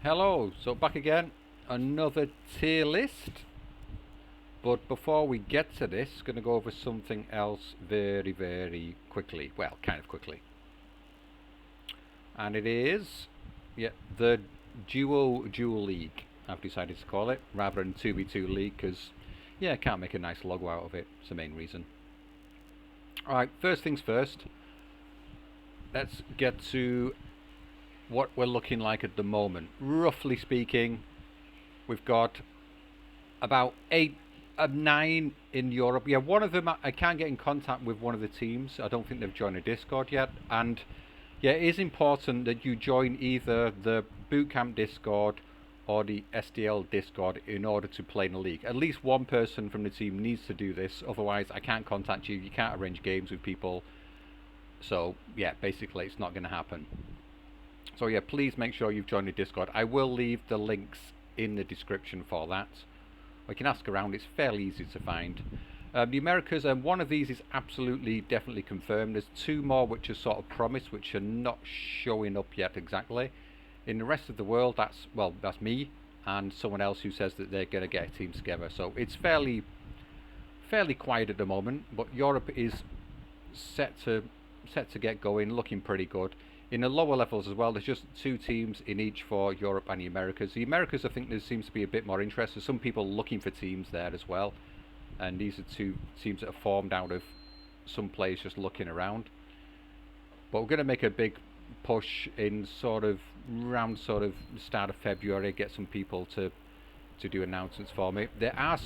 Hello, so back again, another tier list. But before we get to this, going to go over something else very quickly. Well, kind of quickly. And it is, yeah, the Dual League, I've decided to call it, rather than 2v2 League, because, yeah, I can't make a nice logo out of it. It's the main reason. Alright, first things first. Let's get to what we're looking like at the moment. Roughly speaking, we've got about 9 in Europe. Yeah, one of them, I can't get in contact with one of the teams. I don't think they've joined a Discord yet. And yeah, it is important that you join either the Bootcamp Discord or the SDL Discord in order to play in a league. At least one person from the team needs to do this. Otherwise, I can't contact you. You can't arrange games with people. So yeah, basically it's not going to happen. So yeah, please make sure you've joined the Discord. I will leave the links in the description for that. We can ask around, it's fairly easy to find. The Americas, one of these is absolutely, definitely confirmed. There's 2 more which are sort of promised, which are not showing up yet exactly. In the rest of the world, that's me and someone else who says that they're going to get a team together. So it's fairly quiet at the moment, but Europe is set to get going, looking pretty good. In the lower levels as well, there's just 2 teams in each for Europe and the Americas. The Americas, I think there seems to be a bit more interest. There's some people looking for teams there as well. And these are 2 teams that are formed out of some players just looking around. But we're going to make a big push in around start of February, get some people to do announcements for me. There are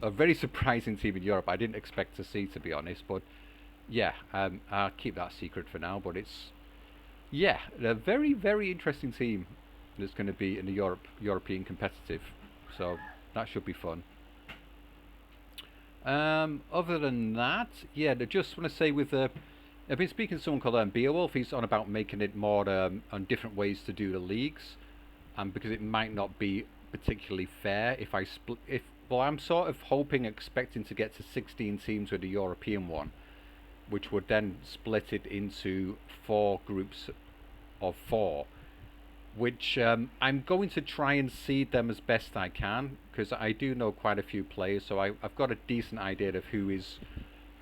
a very surprising team in Europe I didn't expect to see, to be honest. But yeah, I'll keep that secret for now. But it's, yeah, a very interesting team that's going to be in the European competitive, so that should be fun. Other than that, yeah, I just want to say I've been speaking to someone called Beowulf. He's on about making it more on different ways to do the leagues, because it might not be particularly fair if I split. Well, I'm sort of expecting to get to 16 teams with the European one, which would then split it into 4 groups of 4, which I'm going to try and seed them as best I can, because I do know quite a few players, so I've got a decent idea of who is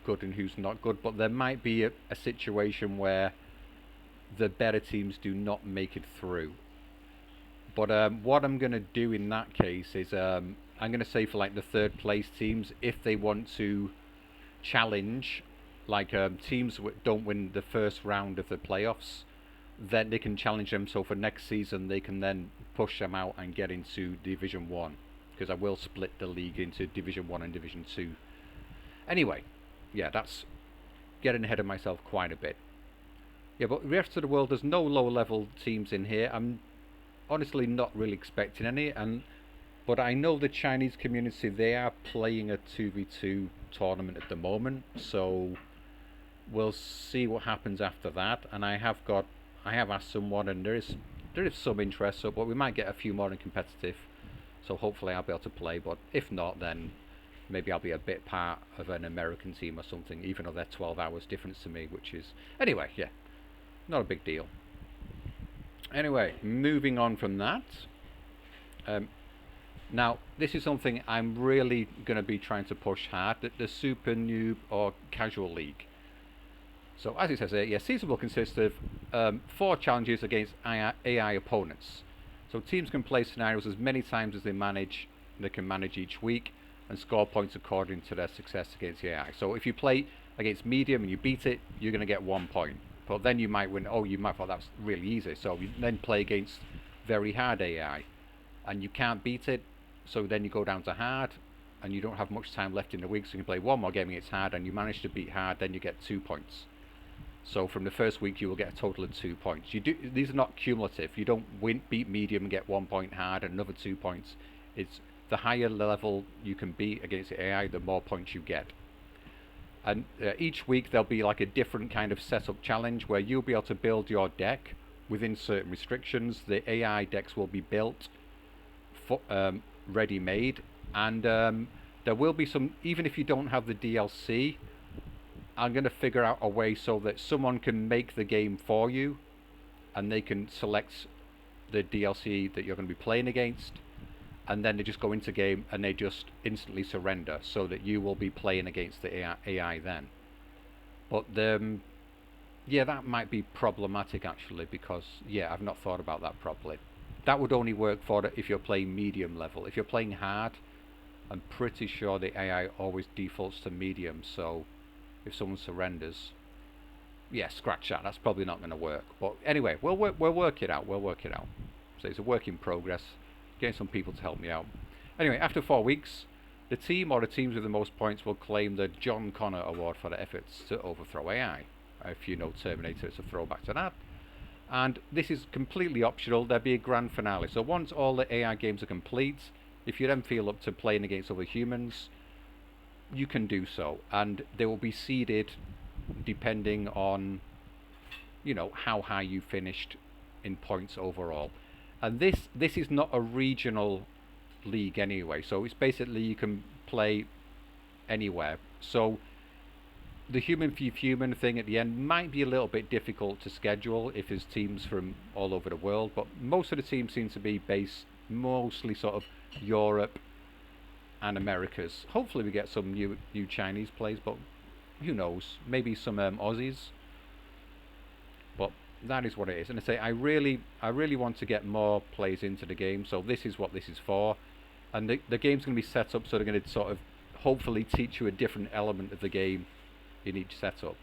good and who's not good. But there might be a situation where the better teams do not make it through. But what I'm going to do in that case is I'm going to say for like the 3rd place teams, if they want to challenge, like teams don't win the first round of the playoffs, then they can challenge them. So for next season, they can then push them out and get into Division 1, because I will split the league into Division 1 and Division 2. Anyway, yeah, that's getting ahead of myself quite a bit. Yeah, but the rest of the world, there's no lower level teams in here. I'm honestly not really expecting any, but I know the Chinese community, they are playing a 2v2 tournament at the moment, so we'll see what happens after that. And I have asked someone, and there is some interest, so but we might get a few more in competitive, so hopefully I'll be able to play. But if not, then maybe I'll be a bit part of an American team or something, even though they're 12 hours difference to me, which is, anyway, yeah, not a big deal. Anyway, moving on from that, now this is something I'm really going to be trying to push hard, the Super Noob or Casual League. So as it says here, yeah, season will consist of 4 challenges against AI opponents. So teams can play scenarios as many times as they can manage each week, and score points according to their success against the AI. So if you play against medium and you beat it, you're going to get 1 point. But then you might win, you might thought that's really easy. So you then play against very hard AI, and you can't beat it, so then you go down to hard, and you don't have much time left in the week, so you can play 1 more game against hard, and you manage to beat hard, then you get 2 points. So from the first week you will get a total of 2 points. These are not cumulative. You don't beat medium and get 1 point hard and another 2 points. It's the higher level you can beat against the AI, the more points you get. And each week there'll be like a different kind of setup challenge where you'll be able to build your deck within certain restrictions. The AI decks will be built for, ready-made, and there will be some. Even if you don't have the DLC, I'm going to figure out a way so that someone can make the game for you, and they can select the DLC that you're going to be playing against, and then they just go into game and they just instantly surrender, so that you will be playing against the AI then. But yeah, that might be problematic actually, because yeah, I've not thought about that properly. That would only work for if you're playing medium level. If you're playing hard, I'm pretty sure the AI always defaults to medium, so if someone surrenders, yeah, scratch that. That's probably not going to work. But anyway, we'll work it out. We'll work it out. So it's a work in progress. Getting some people to help me out. Anyway, after 4 weeks, the team or the teams with the most points will claim the John Connor Award for their efforts to overthrow AI. If you know Terminator, it's a throwback to that. And this is completely optional. There'll be a grand finale. So once all the AI games are complete, if you then feel up to playing against other humans, you can do so, and they will be seeded depending on, you know, how high you finished in points overall. And this is not a regional league anyway, so it's basically you can play anywhere. So the human v human thing at the end might be a little bit difficult to schedule if there's teams from all over the world, but most of the teams seem to be based mostly sort of Europe and Americas. Hopefully we get some new Chinese players, but who knows? Maybe some Aussies. But that is what it is. And I say I really want to get more players into the game. So this is what this is for. And the game's going to be set up so they're going to sort of hopefully teach you a different element of the game in each setup.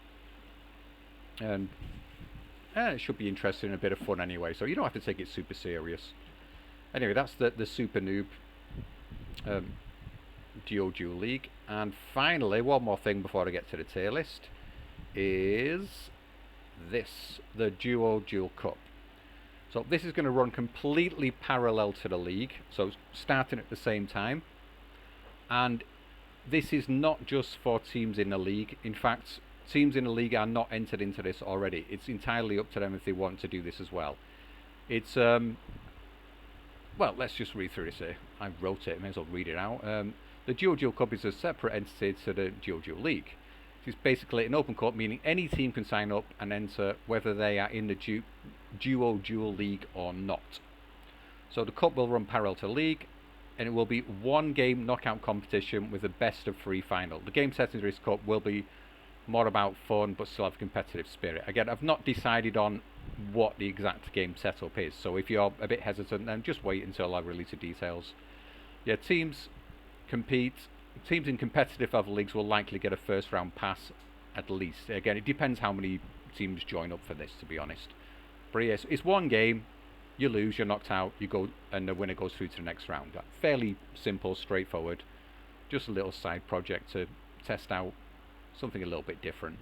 And it should be interesting and a bit of fun anyway. So you don't have to take it super serious. Anyway, that's the Super Noob Dual League. And finally, one more thing before I get to the tier list is this, the Dual Cup. So this is going to run completely parallel to the league, so starting at the same time. And this is not just for teams in the league. In fact, teams in the league are not entered into this already. It's entirely up to them if they want to do this as well. It's well, let's just read through this here. I wrote it, I may as well read it out. The Dual Cup is a separate entity to the Dual League. It's basically an open cup, meaning any team can sign up and enter whether they are in the Dual League or not. So the cup will run parallel to the league, and it will be one game knockout competition with a best of 3 final. The game settings for this cup will be more about fun but still have competitive spirit. Again, I've not decided on what the exact game setup is, so if you're a bit hesitant, then just wait until I release the details. Yeah, teams compete. Teams in competitive other leagues will likely get a first round pass at least. Again, it depends how many teams join up for this, to be honest. But yes, it's one game. You lose, you're knocked out, you go, and the winner goes through to the next round. Fairly simple, straightforward. Just a little side project to test out something a little bit different.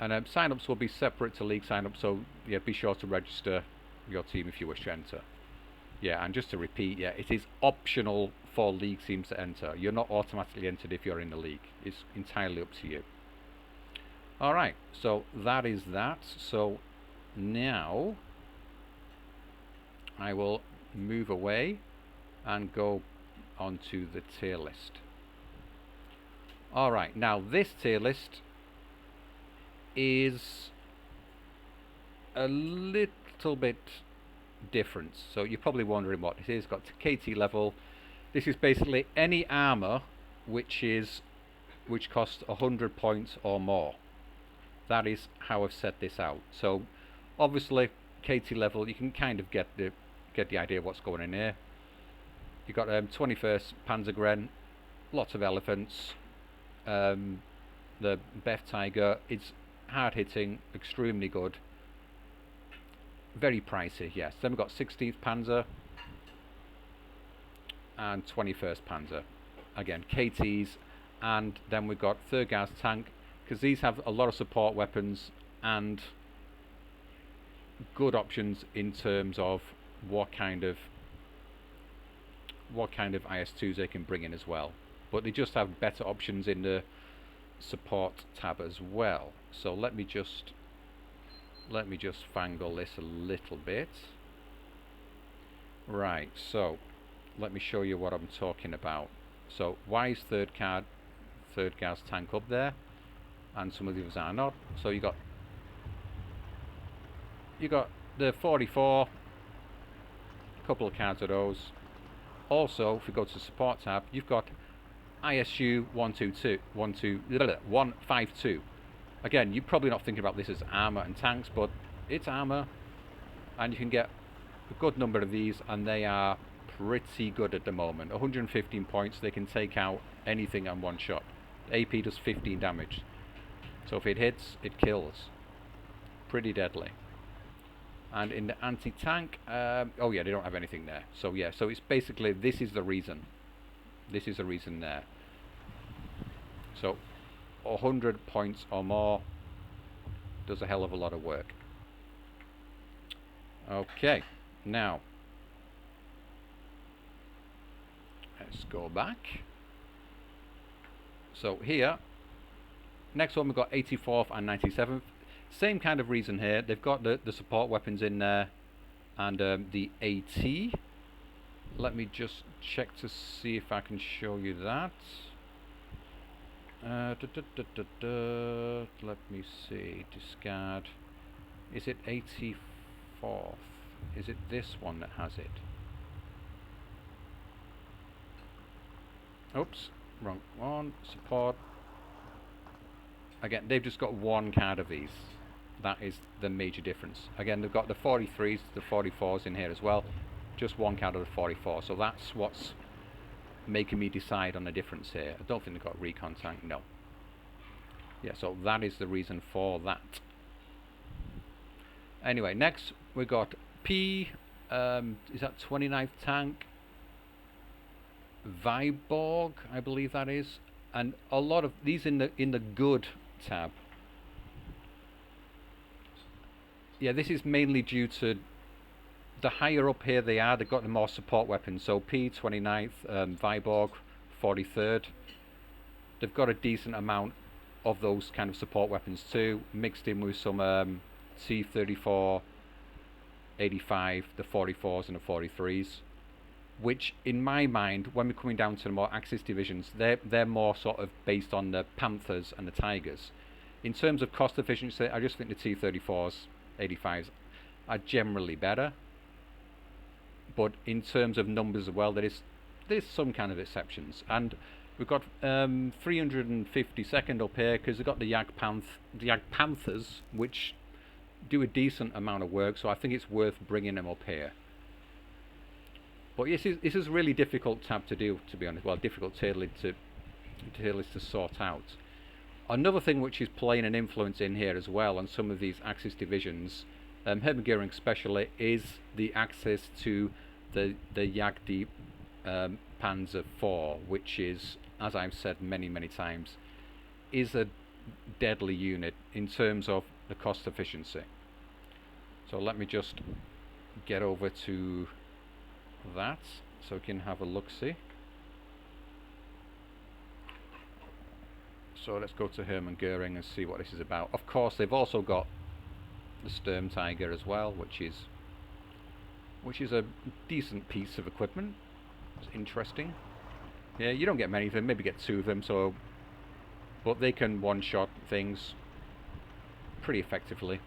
And sign-ups will be separate to league sign-ups, so yeah, be sure to register your team if you wish to enter. Yeah, and just to repeat, yeah, it is optional for league teams to enter. You're not automatically entered if you're in the league. It's entirely up to you. Alright, so that is that. So now I will move away and go onto the tier list. Alright, now this tier list is a little bit different. So you're probably wondering what it is. Got to KT level. This is basically any armor which costs 100 points or more. That is how I've set this out. So obviously KT level, you can kind of get the idea of what's going in here. You've got 21st Panzergren, lots of elephants, the Beth Tiger. It's hard hitting, extremely good, very pricey, yes. Then we've got 16th Panzer and 21st Panzer, again KTs. And then we've got 3rd Guards tank, because these have a lot of support weapons and good options in terms of what kind of IS2s they can bring in as well. But they just have better options in the support tab as well. So let me just let me just fangle this a little bit. Right, so let me show you what I'm talking about. So why is third gas tank up there, and some of the others are not? So you got the 44, a couple of cards of those. Also, if we go to the support tab, you've got ISU 152. Again, you're probably not thinking about this as armor and tanks, but it's armor, and you can get a good number of these, and they are pretty good at the moment. 115 points, they can take out anything on one shot. AP does 15 damage, so if it hits, it kills. Pretty deadly. And in the anti-tank, oh yeah, they don't have anything there. So yeah, so it's basically, this is the reason. This is the reason there. So 100 points or more does a hell of a lot of work. Okay, now let's go back. So here, next one we've got 84th and 97th. Same kind of reason here. They've got the support weapons in there, and the AT. Let me just check to see if I can show you that. Let me see. Discard. Is it 84th? Is it this one that has it? Oops, wrong one. Support. Again, they've just got one card of these. That is the major difference. Again, they've got the 43s, the 44s in here as well. Just one card of the 44. So that's what's making me decide on the difference here. I don't think they've got recon tank, no. Yeah, so that is the reason for that. Anyway, next we got P, is that 29th tank? Viborg, I believe that is. And a lot of these in the good tab. Yeah, this is mainly due to the higher up here they are, they've got the more support weapons. So P 29th, Viborg 43rd, they've got a decent amount of those kind of support weapons too, mixed in with some T34, 85, the 44s and the 43s, which in my mind, when we're coming down to the more Axis divisions, they're more sort of based on the Panthers and the Tigers. In terms of cost efficiency, I just think the T34s, 85s are generally better. But in terms of numbers as well, there's some kind of exceptions. And we've got 352nd up here because we've got the Jag Panthers, which do a decent amount of work. So I think it's worth bringing them up here. But this is a really difficult tab to do, to be honest. Well, difficult tier list to sort out. Another thing which is playing an influence in here as well on some of these Axis divisions, Hermann Goering especially, is the access to the Jagd Panzer IV, which is, as I've said many times, is a deadly unit in terms of the cost efficiency. So let me just get over to that so we can have a look-see. So let's go to Hermann Goering and see what this is about. Of course, they've also got the Sturm Tiger as well, which is a decent piece of equipment. It's interesting. Yeah, you don't get many of them, maybe get 2 of them, so, but they can one-shot things pretty effectively.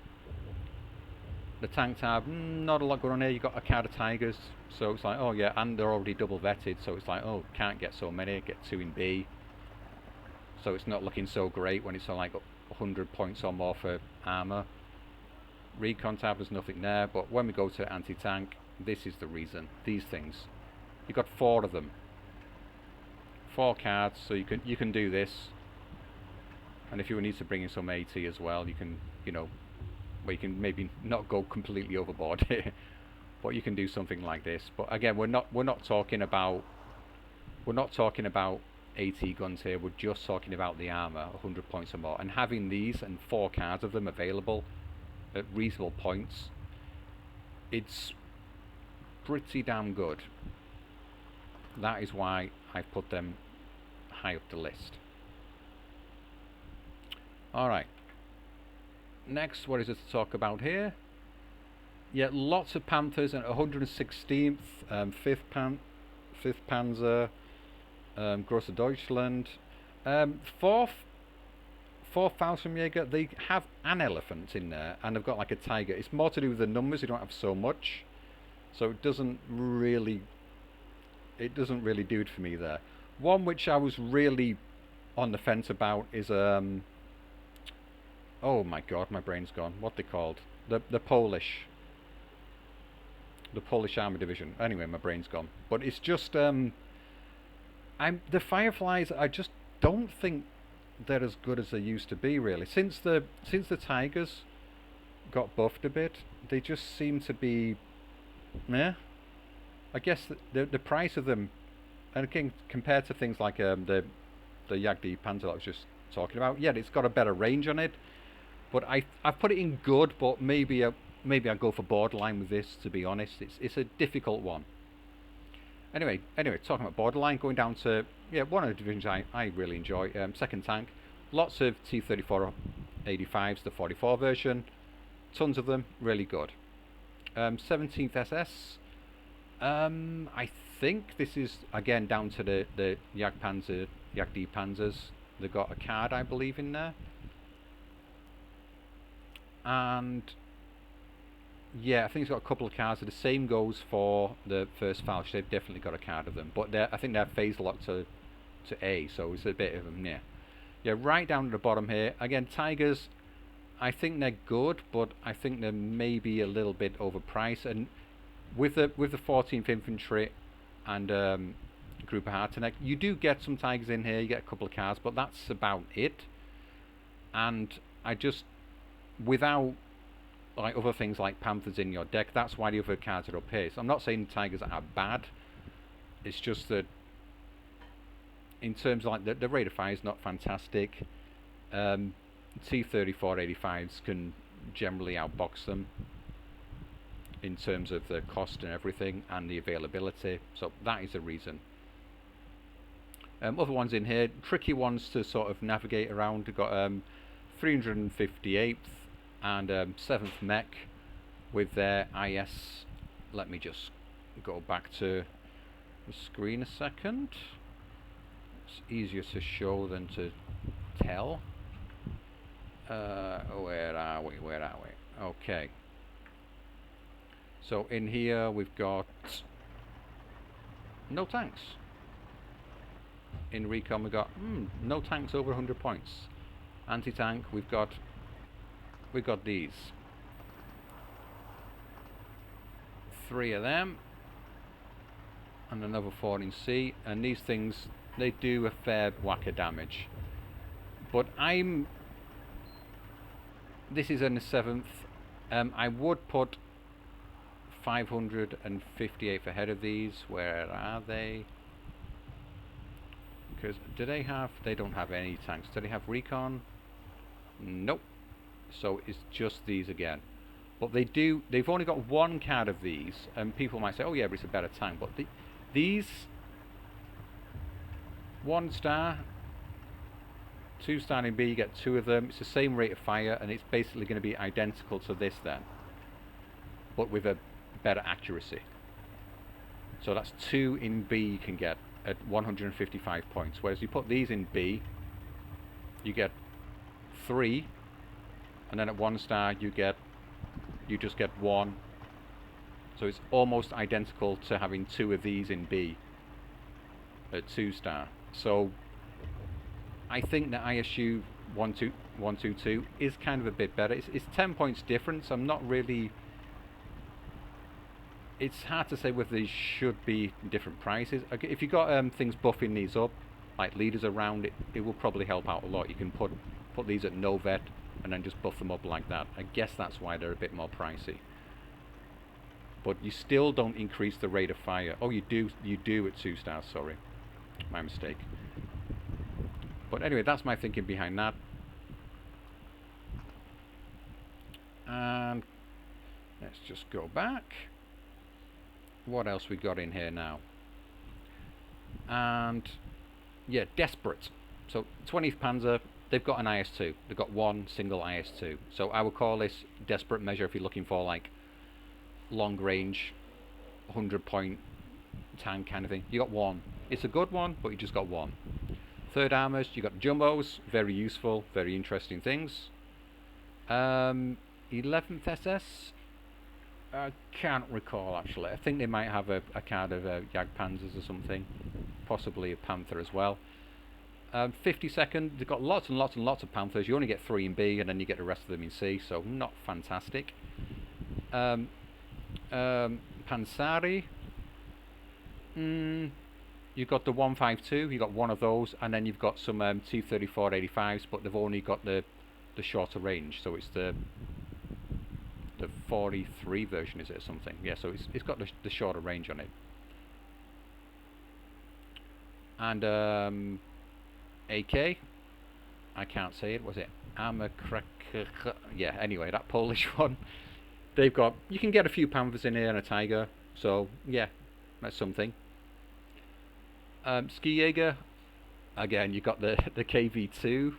The tank tab, not a lot going on here. You've got a card of Tigers, so it's like, oh yeah, and they're already double vetted, so it's like, oh, can't get so many, get 2 in B. So it's not looking so great when it's on like 100 points or more for armor. Recon tab, there's nothing there, but when we go to anti-tank, this is the reason. These things, you've got 4 of them, 4 cards, so you can do this. And if you need to bring in some AT as well, you can, you know, well, you can maybe not go completely overboard here, but you can do something like this. But again, we're not talking about AT guns here. We're just talking about the armor, 100 points or more, and having these and 4 cards of them available at reasonable points, it's pretty damn good. That is why I've put them high up the list. Alright, Next, what is it to talk about here? Yeah, lots of Panthers and 116th, 5th Panzer, Grosse Deutschland, 4th Fallschirmjäger. They have an elephant in there, and they've got like a tiger. It's more to do with the numbers. You don't have so much, so it doesn't really do it for me there. One which I was really on the fence about is oh my god, my brain's gone. What they called? The Polish Armour Division. Anyway, my brain's gone. But it's just the Fireflies. I just don't think they're as good as they used to be. Really, since the Tigers got buffed a bit, they just seem to be. Yeah, I guess the price of them, and again compared to things like the Yagdi Panzer that I was just talking about, yeah, it's got a better range on it. But I've put it in good, but maybe I go for borderline with this. To be honest, it's a difficult one. Anyway, talking about borderline, going down to one of the divisions I really enjoy. Second tank, lots of T-34 85s, the 44 version, tons of them, really good. 17th SS. I think this is again down to the Jagd Panzers. They got a card, I believe, in there. And yeah, I think it's got a couple of cards. The same goes for the first Falch. They've definitely got a card of them, but I think they're phase locked to A, so it's a bit of them. Yeah. Right down to the bottom here. Again, Tigers. I think they're good, but I think they're maybe a little bit overpriced. And with the 14th Infantry and Group of Harteneck, you do get some Tigers in here. You get a couple of cards, but that's about it. And I just, without like other things like Panthers in your deck, that's why the other cards are up here. So I'm not saying Tigers are bad. It's just that in terms of like the rate of fire is not fantastic. T-34 85s can generally outbox them in terms of the cost and everything and the availability. So that is a reason. Other ones in here, tricky ones to sort of navigate around. We've got 358th and 7th Mech with their IS. Let me just go back to the screen a second. It's easier to show than to tell. Where are we? Okay. So in here we've got no tanks. In recon we've got no tanks over 100 points. Anti-tank we've got these. 3 of them. And another 4 in C. And these things, they do a fair whack of damage. But this is in the 7th. I would put 558th ahead of these. Where are they? Because they don't have any tanks. Do they have recon? Nope. So it's just these again. But they've only got one card of these, and people might say, oh yeah, but it's a better tank. But these 1 star, 2 star in B, you get 2 of them. It's the same rate of fire, and it's basically going to be identical to this then, but with a better accuracy. So that's 2 in B you can get at 155 points. Whereas you put these in B, you get 3, and then at 1 star you just get 1. So it's almost identical to having 2 of these in B at 2 star. So I think that ISU 122 is kind of a bit better. It's 10 points difference. I'm not really. It's hard to say whether these should be different prices. If you got things buffing these up, like leaders around it, it will probably help out a lot. You can put these at no vet and then just buff them up like that. I guess that's why they're a bit more pricey. But you still don't increase the rate of fire. Oh, you do at 2 stars. Sorry, my mistake. But anyway, that's my thinking behind that. And let's just go back. What else we got in here now? And yeah, desperate. So 20th Panzer, they've got an IS-2. They've got one single IS-2. So I would call this desperate measure if you're looking for like long range, 100-point tank kind of thing. You got one. It's a good one, but you just got one. Third armors, you got jumbos, very useful, very interesting things. 11th SS, I can't recall actually. I think they might have a card of Jagdpanzers or something, possibly a Panther as well. 52nd, they've got lots and lots and lots of Panthers. You only get 3 in B, and then you get the rest of them in C, so not fantastic. Pansari, you've got the 152, you've got one of those, and then you've got some T-34-85s, but they've only got the shorter range, so it's the 43 version, is it, or something? Yeah, so it's got the shorter range on it. And AK, I can't say it, was it Armour Crack? Yeah, anyway, that Polish one. They've got, you can get a few Panthers in here and a Tiger, so yeah, that's something. Ski Jaeger, again, you've got the KV2,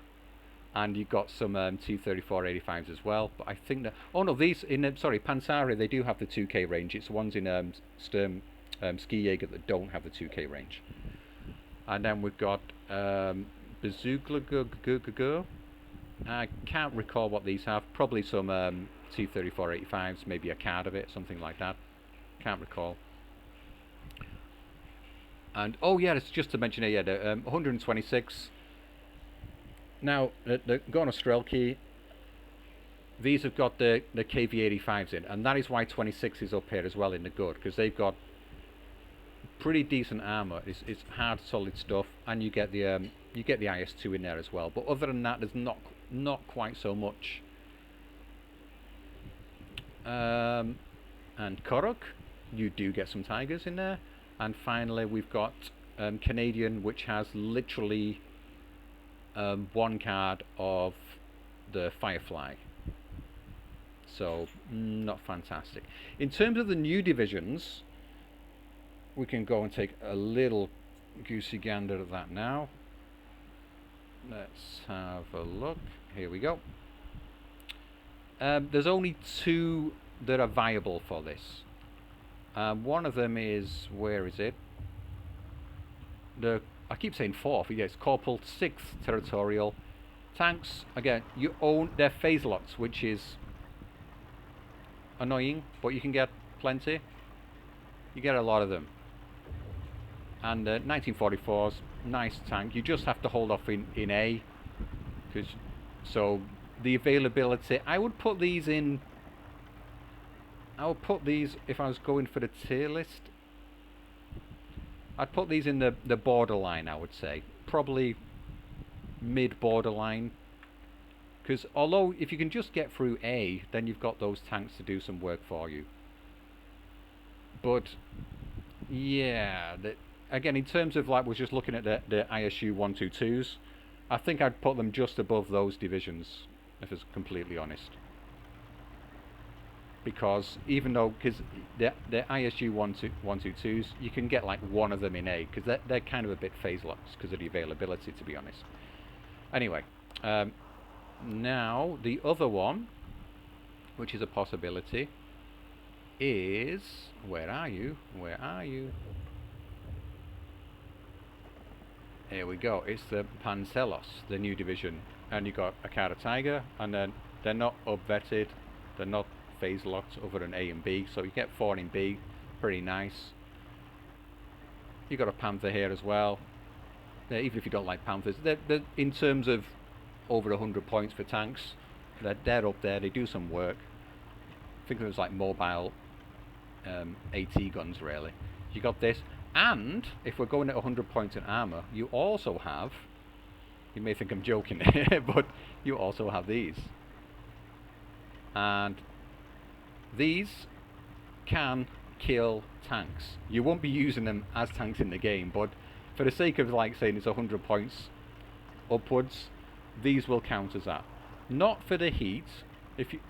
and you've got some T-34-85s as well. But I think that, oh no, these in sorry, Pansari, they do have the 2K range. It's the ones in Sturm Ski Jaeger that don't have the 2K range. And then we've got Bazooka. I can't recall what these have. Probably some T-34-85s, maybe a card of it, something like that. Can't recall. And oh yeah, it's just to mention here, yeah, the 126. Now the Gorno Strelki, these have got the KV-85s in, and that is why 26 is up here as well in the good, because they've got pretty decent armor. It's hard, solid stuff, and you get the IS-2 in there as well. But other than that, there's not quite so much. And Korok, you do get some Tigers in there. And finally, we've got Canadian, which has literally one card of the Firefly. So not fantastic. In terms of the new divisions, we can go and take a little goosey gander at that now. Let's have a look. Here we go. There's only 2 that are viable for this. One of them is, where is it? I keep saying 4th, yeah, it's Corporal 6th Territorial. Tanks, again, you own their phase lots, which is annoying, but you can get plenty. You get a lot of them. And 1944s, nice tank. You just have to hold off in A, so the availability, I would put these in. I would put these, if I was going for the tier list, I'd put these in the borderline, I would say. Probably mid-borderline. Because although if you can just get through A, then you've got those tanks to do some work for you. But, yeah, again, in terms of, like, we're just looking at the ISU 122s, I think I'd put them just above those divisions, if I was completely honest. Because even though, because the ISU 122s, you can get like one of them in A, because they're kind of a bit phase locked because of the availability, to be honest. Anyway, now the other one, which is a possibility, is, where are you? Where are you? Here we go. It's the Panzeros, the new division, and you got a card of Tiger, and then they're not up-vetted, they're not phase locked other than A and B, so you get 4 in B, pretty nice. You got a Panther here as well. Even if you don't like Panthers, they're in terms of over 100 points for tanks, they're up there. They do some work. I think it was like mobile AT guns, really. You got this, and if we're going at 100 points in armor, you also have, you may think I'm joking, but you also have these. And these can kill tanks. You won't be using them as tanks in the game, but for the sake of like saying it's 100 points upwards, these will count as that. Not for the heat.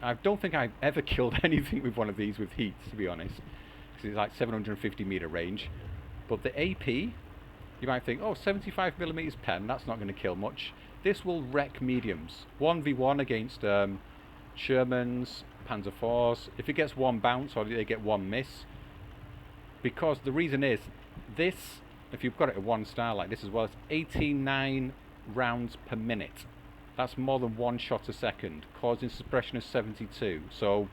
I don't think I've ever killed anything with one of these with heat, to be honest, because it's like 750 meter range. But the AP, you might think, oh, 75mm pen, that's not going to kill much. This will wreck mediums. 1v1 against Shermans, Panzer IVs. If it gets one bounce or they get one miss, because the reason is this, if you've got it at 1 star like this as well, it's 89 rounds per minute. That's more than 1 shot a second, causing suppression of 72. So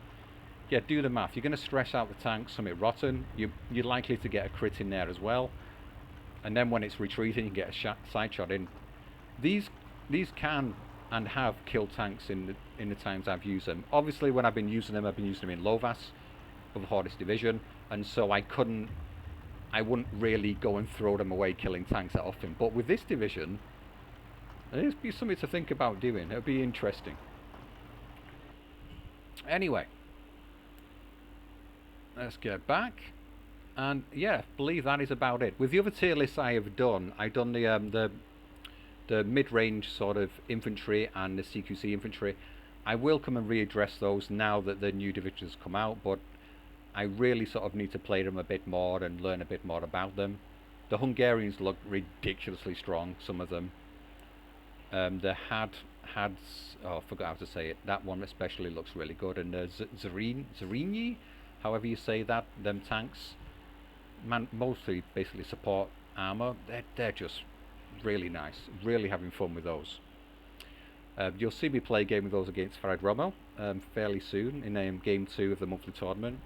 yeah, do the math. You're going to stress out the tank something rotten. You're likely to get a crit in there as well. And then when it's retreating, you get a side shot in. These can and have killed tanks in the times I've used them. Obviously, when I've been using them in Lovas of the Hardest Division, and so I wouldn't really go and throw them away killing tanks that often. But with this division, it'd be something to think about doing. It'll be interesting. Anyway, let's get back. And yeah, I believe that is about it. With the other tier lists I've done the mid-range sort of infantry and the CQC infantry. I will come and readdress those now that the new divisions come out, but I really sort of need to play them a bit more and learn a bit more about them. The Hungarians look ridiculously strong, some of them. The Hads, oh, I forgot how to say it. That one especially looks really good. And the Zrinyi, however you say that, them tanks, mostly basically support armor. They're just really nice. Really having fun with those. You'll see me play a game of those against Farad Rommel fairly soon in game 2 of the monthly tournament.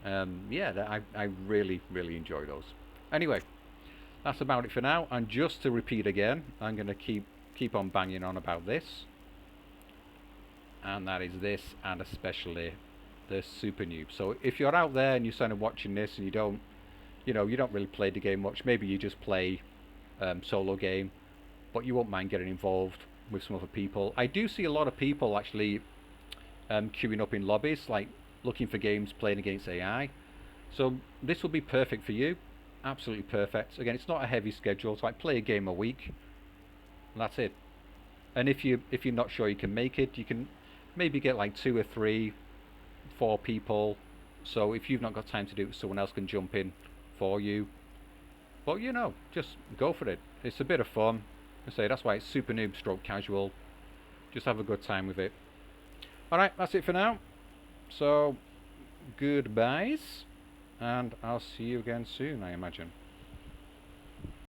Yeah, I really enjoy those. Anyway, that's about it for now. And just to repeat again, I'm going to keep on banging on about this, and that is this, and especially the Super Noob. So if you're out there and you're sort of watching this and you don't really play the game much, maybe you just play solo game, but you won't mind getting involved with some other people. I do see a lot of people actually queuing up in lobbies, like looking for games playing against AI. So this will be perfect for you. Absolutely perfect. Again, it's not a heavy schedule. It's like play a game a week, and that's it. And if you're not sure you can make it, you can maybe get like 2 or 3, 4 people. So if you've not got time to do it, someone else can jump in for you. But just go for it. It's a bit of fun. I say that's why it's Super Noob stroke casual. Just have a good time with it. Alright, that's it for now. So goodbyes, and I'll see you again soon, I imagine.